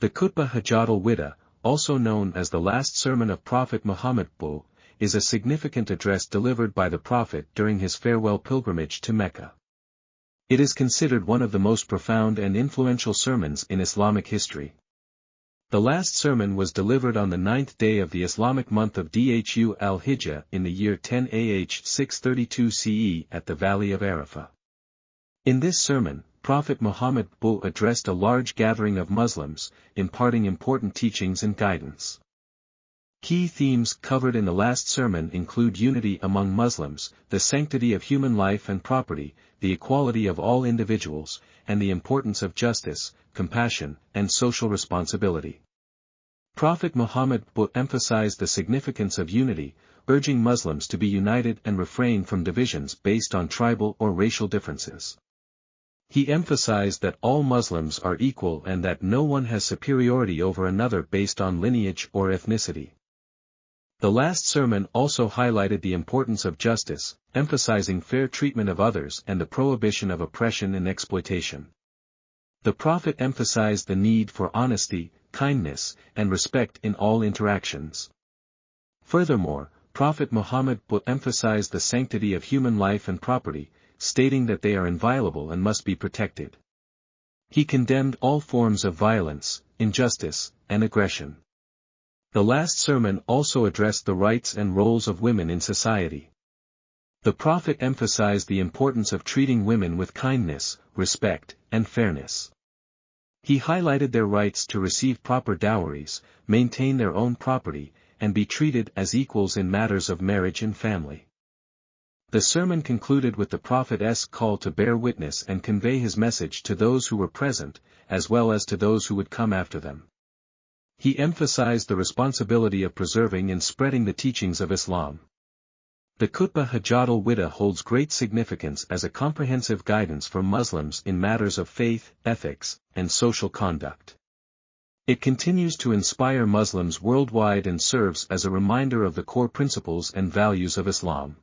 The Khutbah Hajjatul Wida, also known as the last sermon of Prophet Muhammad pbuh, is a significant address delivered by the Prophet during his farewell pilgrimage to Mecca. It is considered one of the most profound and influential sermons in Islamic history. The last sermon was delivered on the 9th day of the Islamic month of Dhu al-Hijjah in the year 10 AH 632 CE at the Valley of Arafah. In this sermon, Prophet Muhammad pbuh addressed a large gathering of Muslims, imparting important teachings and guidance. Key themes covered in the last sermon include unity among Muslims, the sanctity of human life and property, the equality of all individuals, and the importance of justice, compassion, and social responsibility. Prophet Muhammad pbuh emphasized the significance of unity, urging Muslims to be united and refrain from divisions based on tribal or racial differences. He emphasized that all Muslims are equal and that no one has superiority over another based on lineage or ethnicity. The last sermon also highlighted the importance of justice, emphasizing fair treatment of others and the prohibition of oppression and exploitation. The Prophet emphasized the need for honesty, kindness, and respect in all interactions. Furthermore, Prophet Muhammad pbuh emphasized the sanctity of human life and property, stating that they are inviolable and must be protected. He condemned all forms of violence, injustice, and aggression. The last sermon also addressed the rights and roles of women in society. The Prophet emphasized the importance of treating women with kindness, respect, and fairness. He highlighted their rights to receive proper dowries, maintain their own property, and be treated as equals in matters of marriage and family. The sermon concluded with the Prophet's call to bear witness and convey his message to those who were present, as well as to those who would come after them. He emphasized the responsibility of preserving and spreading the teachings of Islam. The Khutbah Hajjatul Wida holds great significance as a comprehensive guidance for Muslims in matters of faith, ethics, and social conduct. It continues to inspire Muslims worldwide and serves as a reminder of the core principles and values of Islam.